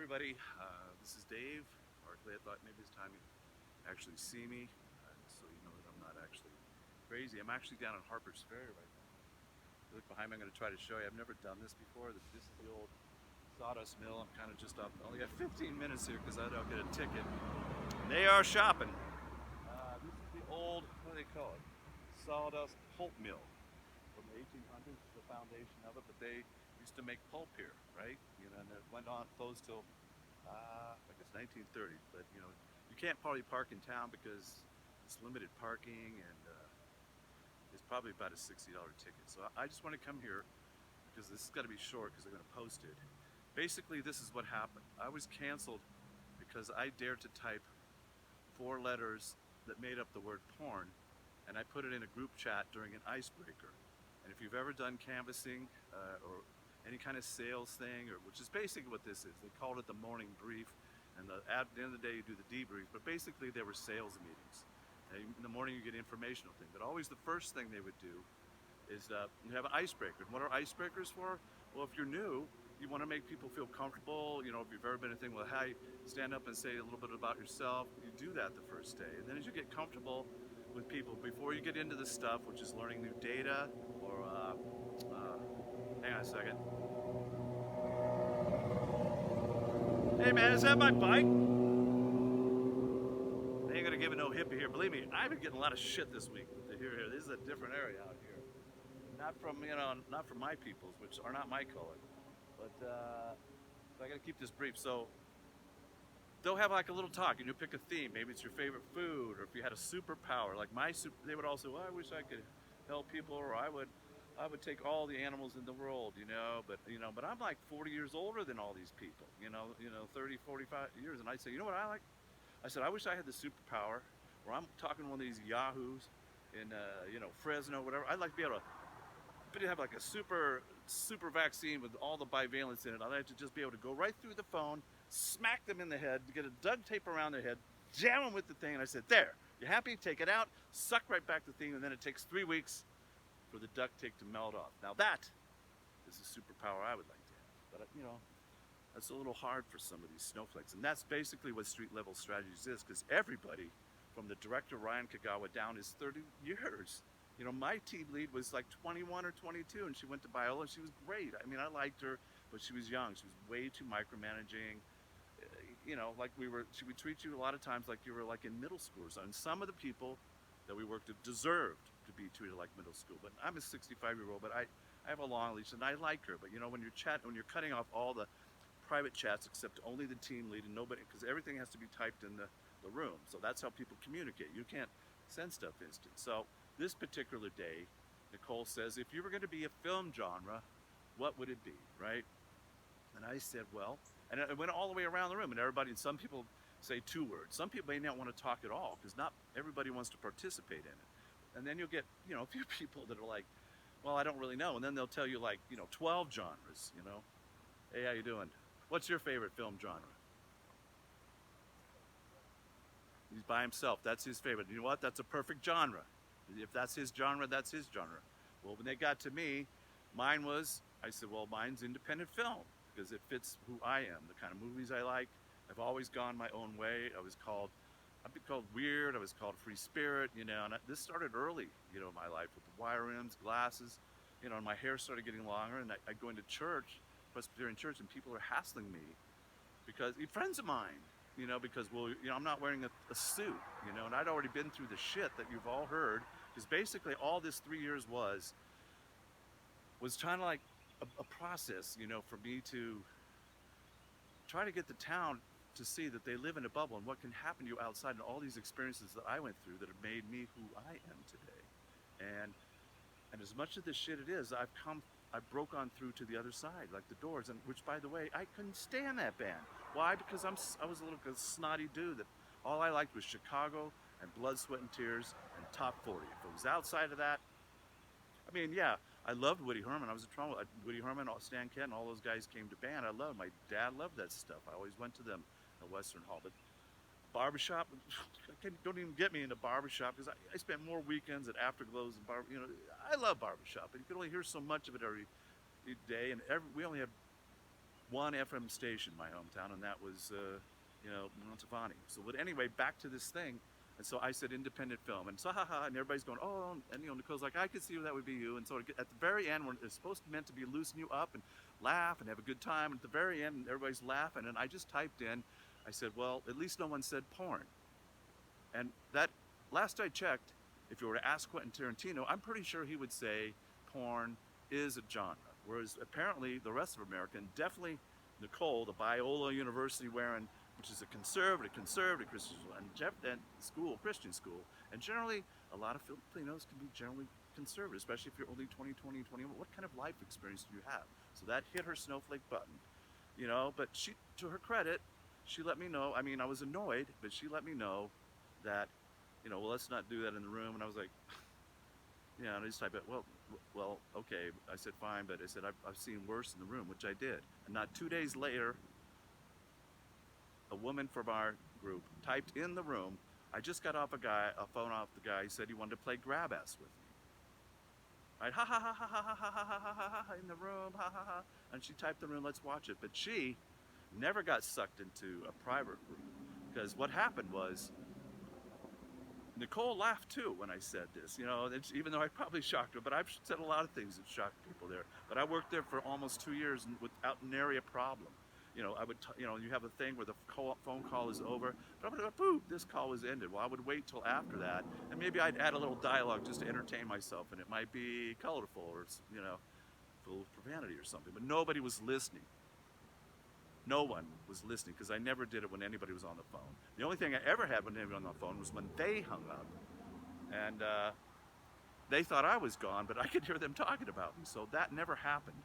everybody, this is Dave. Barkley. I thought maybe it's time you actually see me, so you know that I'm not actually crazy. I'm actually down at Harper's Ferry right now. If you look behind me, I'm going to try to show you. I've never done this before. This is the old sawdust mill. I'm kind of just up. I only got 15 minutes here because I don't get a ticket. And they are shopping. This is the old, what do they call it? Sawdust pulp mill from the 1800s. The foundation of it, but they used to make pulp here, right? You know, and it went on closed till I guess 1930. But you know, you can't probably park in town because it's limited parking, and it's probably about a $60 ticket. So I just want to come here because this has got to be short because they're going to post it. Basically, this is what happened. I was canceled because I dared to type 4 letters that made up the word porn, and I put it in a group chat during an icebreaker. And if you've ever done canvassing or any kind of sales thing, or which is basically what this is, they called it the morning brief, and at the end of the day you do the debrief, but basically they were sales meetings. And in the morning you get informational thing, but always the first thing they would do is you have an icebreaker. And what are icebreakers for? Well, if you're new, you want to make people feel comfortable. You know, if you've ever been a thing, well, hi, stand up and say a little bit about yourself. You do that the first day, and then as you get comfortable with people, before you get into the stuff, which is learning new data, or hang on a second. Hey man, is that my bike? They ain't gonna give it no hippie here. Believe me, I've been getting a lot of shit this week. Here, this is a different area out here. Not from, you know, not from my peoples, which are not my color. But so I gotta keep this brief. So they'll have like a little talk, and you'll pick a theme. Maybe it's your favorite food, or if you had a superpower, like they would also, well, I wish I could help people, or I would take all the animals in the world, you know, but I'm like 40 years older than all these people, you know, 30, 45 years, and I'd say, you know what I like? I said, I wish I had the superpower, where I'm talking to one of these yahoos in, you know, Fresno, whatever. I'd like to be able to have like a super vaccine with all the bivalents in it. I'd like to just be able to go right through the phone, smack them in the head, get a duct tape around their head, jam them with the thing, and I said, there, you happy? Take it out, suck right back the thing, and then it takes 3 weeks for the duct tape to melt off. Now that is a superpower I would like to have, but you know, that's a little hard for some of these snowflakes, and that's basically what street level strategies is, because everybody from the director Ryan Kagawa down is 30 years. You know, my team lead was like 21 or 22, and she went to Biola, and she was great. I mean, I liked her, but she was young. She was way too micromanaging. You know, like she would treat you a lot of times like you were like in middle school. And some of the people that we worked with deserved to be treated like middle school. But I'm a 65-year-old, but I have a long leash, and I like her. But you know, when you're cutting off all the private chats except only the team lead and nobody, because everything has to be typed in the room. So that's how people communicate. You can't send stuff instant. So this particular day, Nicole says, if you were going to be a film genre, what would it be, right? And I said, well, and it went all the way around the room, and some people say 2 words. Some people may not want to talk at all, because not everybody wants to participate in it. And then you'll get, you know, a few people that are like, well, I don't really know. And then they'll tell you like, you know, 12 genres, you know. Hey, how you doing? What's your favorite film genre? He's by himself. That's his favorite. You know what? That's a perfect genre. If that's his genre, that's his genre. Well, when they got to me, mine was, I said, well, mine's independent film, because it fits who I am, the kind of movies I like. I've always gone my own way. I've been called weird. I was called free spirit, you know, and this started early, you know, in my life with the wire rims, glasses, you know, and my hair started getting longer, and I'd go into church, Presbyterian church, and people are hassling me because friends of mine, you know, because, well, you know, I'm not wearing a suit, you know, and I'd already been through the shit that you've all heard, because basically all this 3 years was trying to like a process, you know, for me to try to get the town to see that they live in a bubble and what can happen to you outside, and all these experiences that I went through that have made me who I am today. And as much of this shit it is, I broke on through to the other side, like the Doors, and which, by the way, I couldn't stand that band. Why? Because I was a little snotty dude that all I liked was Chicago and Blood, Sweat and Tears and Top 40. If it was outside of that, I mean, yeah, I loved Woody Herman. I was a trauma. Woody Herman, Stan Kenton, all those guys came to band. My dad loved that stuff. I always went to them at Western Hall. But barbershop, don't even get me into barbershop, because I spent more weekends at Afterglows and you know, I love barbershop, and you can only hear so much of it every day, and we only had one FM station in my hometown, and that was, you know, Montavani. So, but anyway, back to this thing. And so I said independent film, and so haha, and everybody's going, oh, and you know, Nicole's like, I could see that would be you. And so at the very end, when it's supposed to meant to be loosen you up and laugh and have a good time, and at the very end, everybody's laughing, and I just typed in, I said, well, at least no one said porn. And that, last I checked, if you were to ask Quentin Tarantino, I'm pretty sure he would say porn is a genre. Whereas apparently the rest of America, and definitely Nicole, the Biola University wearing, which is a conservative Christian school, and Christian school, and generally a lot of Filipinos can be generally conservative, especially if you're only 20, 21. What kind of life experience do you have? So that hit her snowflake button, you know. But she, to her credit, she let me know. I mean, I was annoyed, but she let me know that, you know, well, let's not do that in the room. And I was like, yeah, and I just typed it, well, okay. I said, fine, but I said, I've seen worse in the room, which I did. And not 2 days later, a woman from our group typed in the room, I just got off a phone off the guy, he said he wanted to play grab ass with me. Right, ha ha ha ha ha ha ha ha ha ha ha in the room, ha ha ha. And she typed in the room, let's watch it. But she never got sucked into a private room. Because what happened was, Nicole laughed too when I said this, you know, even though I probably shocked her, but I've said a lot of things that shocked people there. But I worked there for almost 2 years without nary a problem. You know, I would, you know, you have a thing where the phone call is over, but I would go, boop, this call was ended. Well, I would wait till after that, and maybe I'd add a little dialogue just to entertain myself, and it might be colorful or, you know, full of profanity or something, but nobody was listening. No one was listening, because I never did it when anybody was on the phone. The only thing I ever had when anybody was on the phone was when they hung up, and they thought I was gone, but I could hear them talking about me, so that never happened,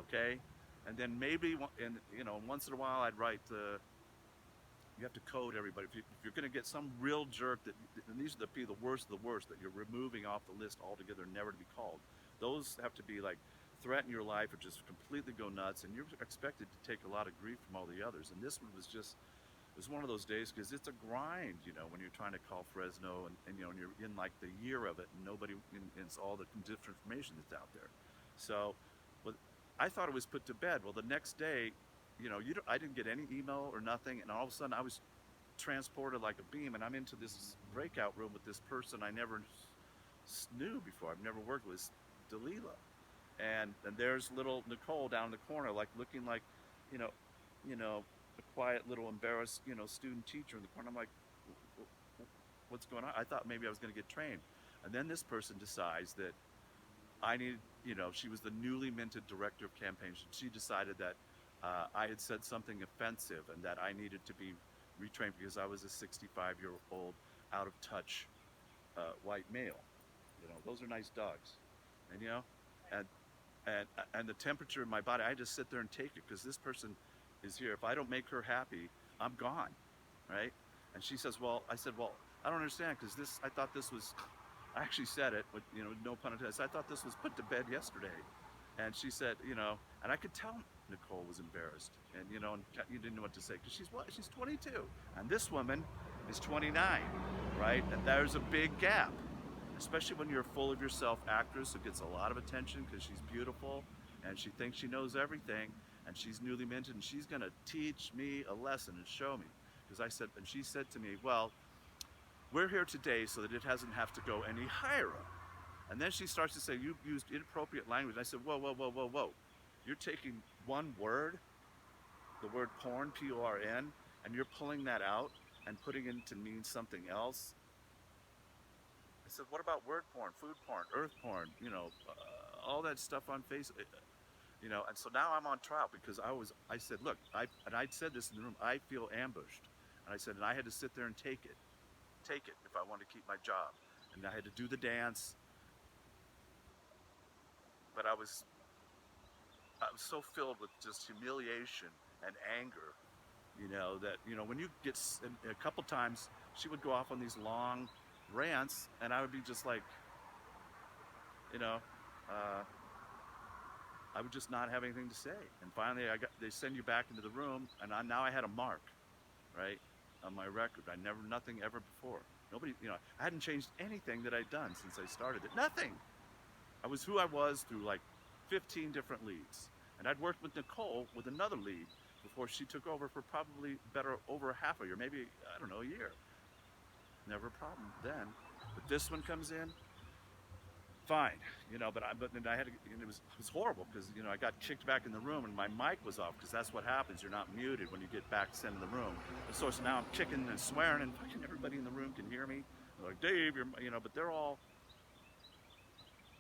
okay? And then maybe, and you know, once in a while I'd write, you have to code everybody. If you're going to get some real jerk, and these are the worst of the worst, that you're removing off the list altogether, never to be called. Those have to be like, threaten your life or just completely go nuts, and you're expected to take a lot of grief from all the others. And this one was just, it was one of those days, because it's a grind, you know, when you're trying to call Fresno, and you know, and you're in like the year of it, and nobody, and it's all the different information that's out there. So, but I thought it was put to bed. Well, the next day, you know, I didn't get any email or nothing, and all of a sudden I was transported like a beam, and I'm into this breakout room with this person I never knew before. I've never worked with, Dalila, and there's little Nicole down in the corner, like looking like, you know, a quiet little embarrassed, you know, student teacher in the corner. I'm like, what's going on? I thought maybe I was going to get trained, and then this person decides that I needed, you know, she was the newly minted director of campaigns. She decided that I had said something offensive and that I needed to be retrained because I was a 65-year-old, out of touch white male. You know, those are nice dogs, and you know, and the temperature in my body, I just sit there and take it, because this person is here. If I don't make her happy, I'm gone, right? And she says, well, I said, well, I don't understand, because I thought this was. I actually said it, but you know, no pun intended. I thought this was put to bed yesterday. And she said, you know, and I could tell Nicole was embarrassed, and you know, and you didn't know what to say, because she's 22, and this woman is 29, right? And there's a big gap, especially when you're a full of yourself actress who gets a lot of attention because she's beautiful and she thinks she knows everything, and she's newly minted, and she's gonna teach me a lesson and show me. Because I said, and she said to me, well, we're here today so that it doesn't have to go any higher up. And then she starts to say, you used inappropriate language. And I said, whoa, whoa, whoa, whoa, whoa. You're taking one word, the word porn, P-O-R-N, and you're pulling that out and putting it to mean something else. I said, what about word porn, food porn, earth porn, you know, all that stuff on Facebook, you know? And so now I'm on trial, because I said, look, and I'd said this in the room, I feel ambushed. And I said, and I had to sit there and take it if I wanted to keep my job. And I had to do the dance, but I was so filled with just humiliation and anger, you know, that, you know, when you get, a couple times she would go off on these long rants, and I would be just like, you know, I would just not have anything to say. And finally they send you back into the room, and now I had a mark, right, on my record. Nothing ever before. Nobody, you know, I hadn't changed anything that I'd done since I started it. Nothing. I was who I was through like 15 different leads. And I'd worked with Nicole with another lead before she took over for probably over half a year, maybe, I don't know, a year. Never a problem then. But this one comes in, fine, but then I had to, and it was horrible because I got kicked back in the room and my mic was off because that's what happens. You're not muted when you get back sent in the room. And so now I'm kicking and swearing and fucking everybody in the room can hear me. They're like, Dave, but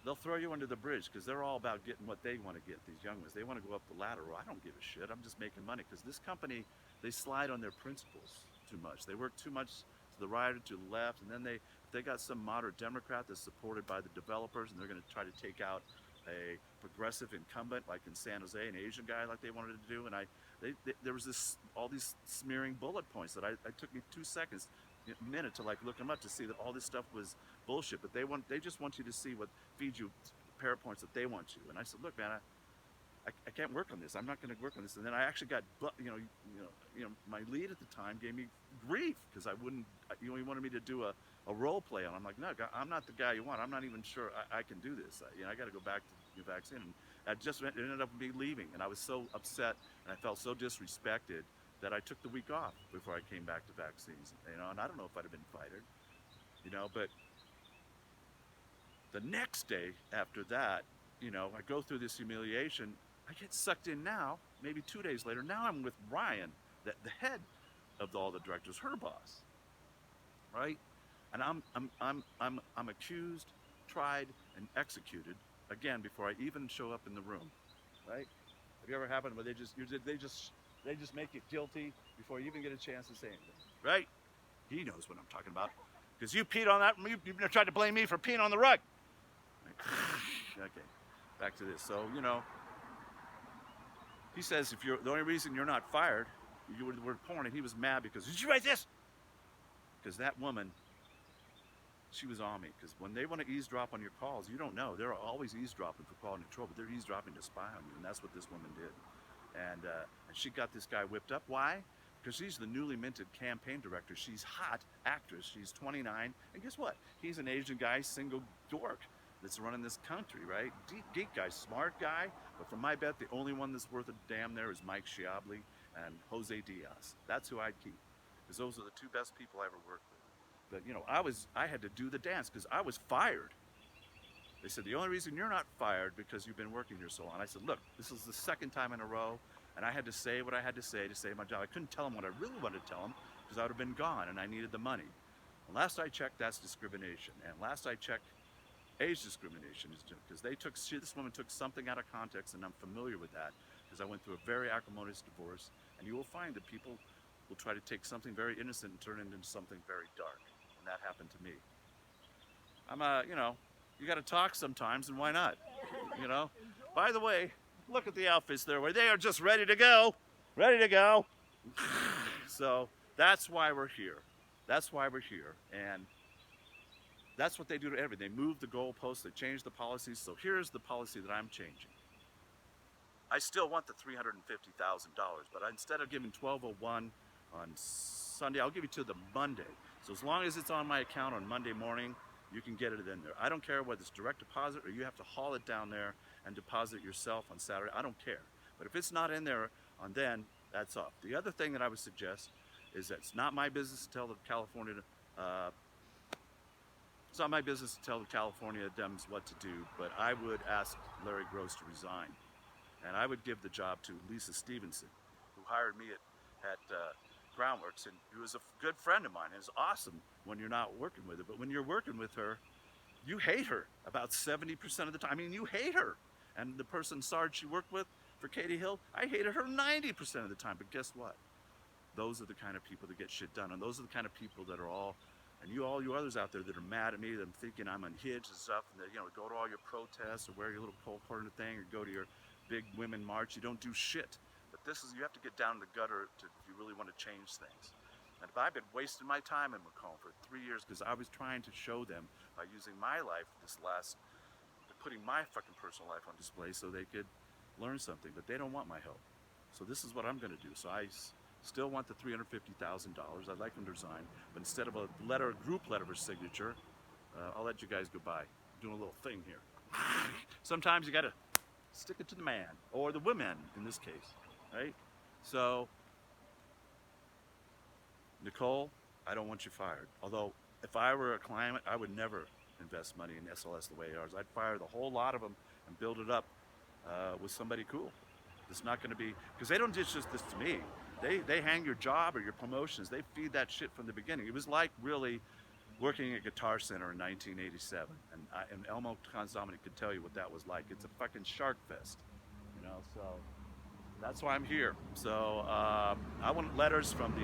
they'll throw you under the bridge because they're all about getting what they want to get. These young ones, they want to go up the ladder. Well, I don't give a shit. I'm just making money because this company, they slide on their principles too much. They work too much to the right or to the left, and then they got some moderate Democrat that's supported by the developers, and they're going to try to take out a progressive incumbent like in San Jose, an Asian guy like they wanted to do. And there was all these smearing bullet points that I took me 2 seconds, a minute to look them up to see that all this stuff was bullshit. But they just want you to see what feeds you PowerPoints that they want you. And I said, look, man, I can't work on this. I'm not going to work on this. And then I actually got, my lead at the time gave me grief because he wanted me to do a role play on. I'm like, no, I'm not the guy you want. I'm not even sure I can do this. I got to go back to vaccine. And I just ended up me leaving, and I was so upset and I felt so disrespected that I took the week off before I came back to vaccines. And I don't know if I'd have been fired, but the next day after that, I go through this humiliation. I get sucked in now, maybe 2 days later. Now I'm with Ryan, the head of all the directors, her boss, right? And I'm accused, tried, and executed again before I even show up in the room, right? Have you ever happened where they just make you guilty before you even get a chance to say anything, right? He knows what I'm talking about because you peed on that. You tried to blame me for peeing on the rug. Okay, back to this. So he says if the only reason you're not fired, you were the word porn, and he was mad because did you write this? Because that woman, she was on me. Because when they want to eavesdrop on your calls, you don't know. They're always eavesdropping for quality control, but they're eavesdropping to spy on you, and that's what this woman did. And she got this guy whipped up. Why? Because she's the newly minted campaign director. She's hot actress. She's 29, and guess what? He's an Asian guy, single dork that's running this country, right? Geek guy, smart guy, but for my bet, the only one that's worth a damn there is Mike Schiavone and Jose Diaz. That's who I'd keep, because those are the two best people I ever worked with. But I had to do the dance because I was fired. They said, the only reason you're not fired because you've been working here so long. I said, look, this is the second time in a row, and I had to say what I had to say to save my job. I couldn't tell them what I really wanted to tell them because I would have been gone, and I needed the money. And last I checked, that's discrimination. And last I checked, age discrimination is because this woman took something out of context, and I'm familiar with that because I went through a very acrimonious divorce, and you will find that people will try to take something very innocent and turn it into something very dark, and that happened to me. You got to talk sometimes, and why not? By the way, look at the outfits there, where they are just ready to go, So that's why we're here. And that's what they do to everything. They move the goalposts, they change the policies. So here's the policy that I'm changing. I still want the $350,000, but instead of giving $12.01 on Sunday, I'll give you to the Monday. So as long as it's on my account on Monday morning, you can get it in there. I don't care whether it's direct deposit or you have to haul it down there and deposit it yourself on Saturday. I don't care. But if it's not in there on then, that's off. The other thing that I would suggest is that it's not my business to tell the California Dems what to do, but I would ask Larry Gross to resign. And I would give the job to Lisa Stevenson, who hired me at Groundworks, and who is a good friend of mine. It's awesome when you're not working with her, but when you're working with her, you hate her about 70% of the time. I mean, you hate her. And the person Sarge she worked with for Katie Hill, I hated her 90% of the time. But guess what? Those are the kind of people that get shit done, and those are the kind of people that are all, and all you others out there that are mad at me, that I'm thinking I'm unhinged and stuff, and that, go to all your protests or wear your little pole corner thing or go to your big women march. You don't do shit. But you have to get down in the gutter if you really want to change things. And I've been wasting my time in Macomb for 3 years because I was trying to show them by using my life putting my fucking personal life on display so they could learn something. But they don't want my help. So this is what I'm going to do. So I still want the $350,000. I'd like them to resign. But instead of a group letter of signature, I'll let you guys go by. I'm doing a little thing here. Sometimes you got to Stick it to the man, or the women in this case, right? So, Nicole, I don't want you fired. Although, if I were a client, I would never invest money in SLS the way ours. I'd fire the whole lot of them and build it up with somebody cool. It's not going to be, because they don't just this to me. They hang your job or your promotions. They feed that shit from the beginning. It was like really working at Guitar Center in 1987, and Elmo Dominic could tell you what that was like. It's a fucking shark fest, you know. So that's why I'm here. So I want letters from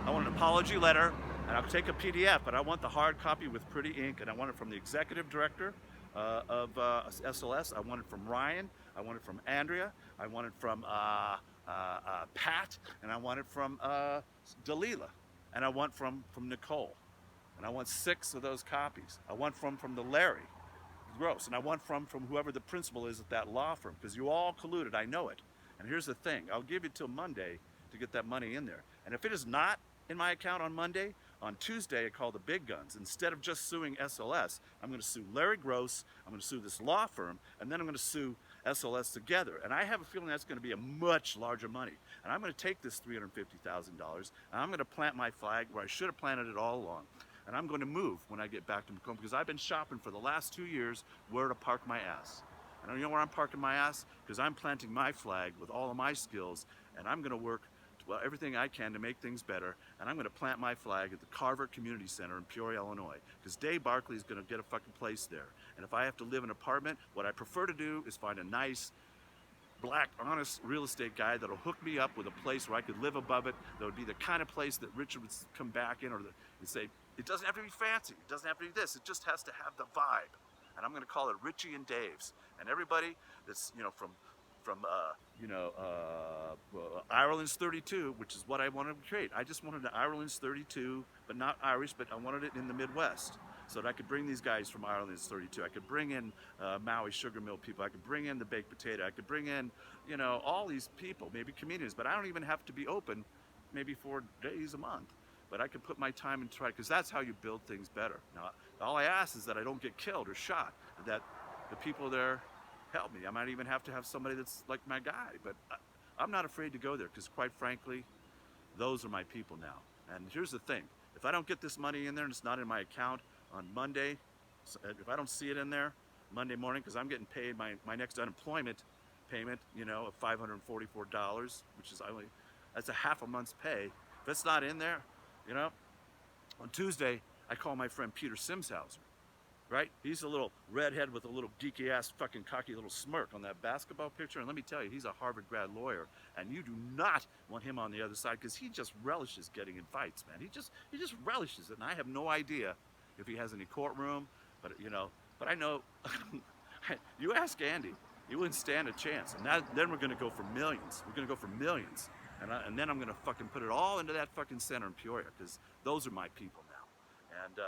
I want an apology letter, and I'll take a PDF, but I want the hard copy with pretty ink, and I want it from the executive director of SLS. I want it from Ryan. I want it from Andrea. I want it from Pat, and I want it from Dalila, and I want from Nicole. And I want 6 of those copies. I want from the Larry Gross, and I want from whoever the principal is at that law firm, because you all colluded, I know it. And here's the thing, I'll give you till Monday to get that money in there. And if it is not in my account on Monday, on Tuesday I call the big guns. Instead of just suing SLS, I'm gonna sue Larry Gross, I'm gonna sue this law firm, and then I'm gonna sue SLS together. And I have a feeling that's gonna be a much larger money. And I'm gonna take this $350,000, and I'm gonna plant my flag where I should have planted it all along. And I'm going to move when I get back to Macomb, because I've been shopping for the last 2 years where to park my ass. And you know where I'm parking my ass? Because I'm planting my flag with all of my skills, and I'm going to work everything I can to make things better, and I'm going to plant my flag at the Carver Community Center in Peoria, Illinois, because Dave Barkley is going to get a fucking place there. And if I have to live in an apartment, what I prefer to do is find a nice, black, honest real estate guy that'll hook me up with a place where I could live above it. That would be the kind of place that Richard would come back in, or he'd say, it doesn't have to be fancy, it doesn't have to be this, it just has to have the vibe. And I'm gonna call it Richie and Dave's. And everybody that's, you know, from Ireland's 32, which is what I wanted to create. I just wanted an Ireland's 32, but not Irish, but I wanted it in the Midwest, so that I could bring these guys from Ireland's 32. I could bring in Maui sugar mill people. I could bring in the baked potato. I could bring in, you know, all these people, maybe comedians, but I don't even have to be open maybe 4 days a month. But I could put my time and try, because that's how you build things better. Now, all I ask is that I don't get killed or shot, that the people there help me. I might even have to have somebody that's like my guy, but I'm not afraid to go there, because quite frankly, those are my people now. And here's the thing, if I don't get this money in there and it's not in my account on Monday, if I don't see it in there Monday morning, because I'm getting paid my next unemployment payment, you know, of $544, which is that's a half a month's pay. If it's not in there, you know, on Tuesday, I call my friend Peter Simshauser, right? He's a little redhead with a little geeky ass fucking cocky little smirk on that basketball picture. And let me tell you, he's a Harvard grad lawyer, and you do not want him on the other side, because he just relishes getting in fights, man. He just relishes it. And I have no idea if he has any courtroom, but you know, but I know, you ask Andy, he wouldn't stand a chance. And then we're gonna go for millions. We're gonna go for millions. And then I'm gonna fucking put it all into that fucking center in Peoria, because those are my people now. And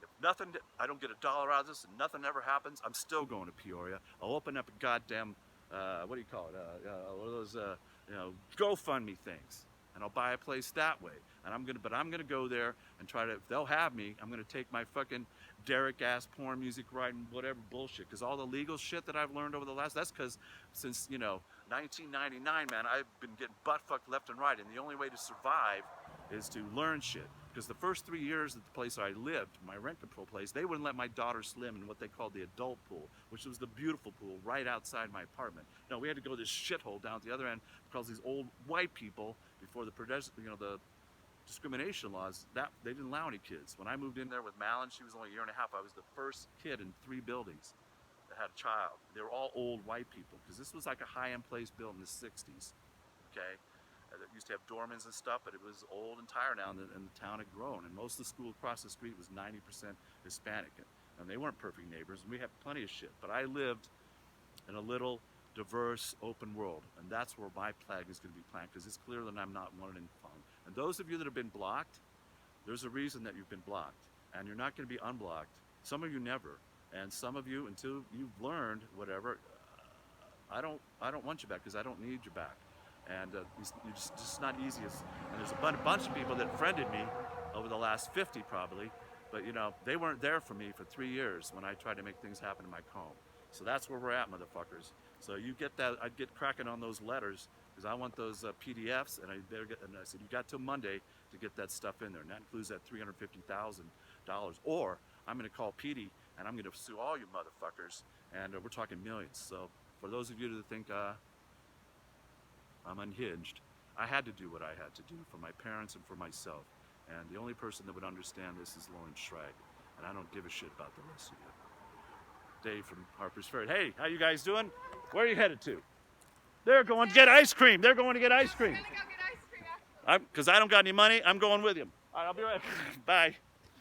if nothing, I don't get $1 out of this, and nothing ever happens, I'm still going to Peoria. I'll open up a goddamn, what do you call it? One of those, you know, GoFundMe things, and I'll buy a place that way. And I'm gonna go there and try to. If they'll have me, I'm gonna take my fucking Derek ass porn music writing whatever bullshit, because all the legal shit that I've learned over the that's because since, you know, 1999, man, I've been getting butt fucked left and right, and the only way to survive is to learn shit. Because the first 3 years at the place I lived, my rent control place, they wouldn't let my daughter swim in what they called the adult pool, which was the beautiful pool right outside my apartment. No, we had to go to this shithole down at the other end, because these old white people, before the the discrimination laws, that they didn't allow any kids. When I moved in there with Malin, she was only a year and a half. I was the first kid in 3 buildings that had a child. They were all old white people, because this was like a high-end place built in the 60s, okay? That used to have doormans and stuff, but it was old and tired now, and the town had grown, and most of the school across the street was 90% Hispanic, and they weren't perfect neighbors, and we had plenty of shit, but I lived in a little diverse, open world, and that's where my flag is going to be planted, because it's clear that I'm not wanted and found. And those of you that have been blocked, there's a reason that you've been blocked, and you're not going to be unblocked. Some of you never, and some of you, until you've learned whatever, I don't want you back, because I don't need you back. And it's just not easy. And there's a bunch of people that friended me over the last 50 probably, but you know, they weren't there for me for 3 years when I tried to make things happen in my home. So that's where we're at, motherfuckers. So you get that, I'd get cracking on those letters because I want those PDFs, and I said, you got till Monday to get that stuff in there, and that includes that $350,000. Or I'm going to call Petey, and I'm going to sue all you motherfuckers, and we're talking millions. So for those of you that think I'm unhinged, I had to do what I had to do for my parents and for myself. And the only person that would understand this is Lauren Schrag, and I don't give a shit about the rest of you. Dave from Harper's Ferry. Hey, how you guys doing? Where are you headed to? They're going to get ice cream. They're going to get ice cream. We're gonna go get ice cream after. Because I don't got any money, I'm going with him. All right, I'll be right back. Bye.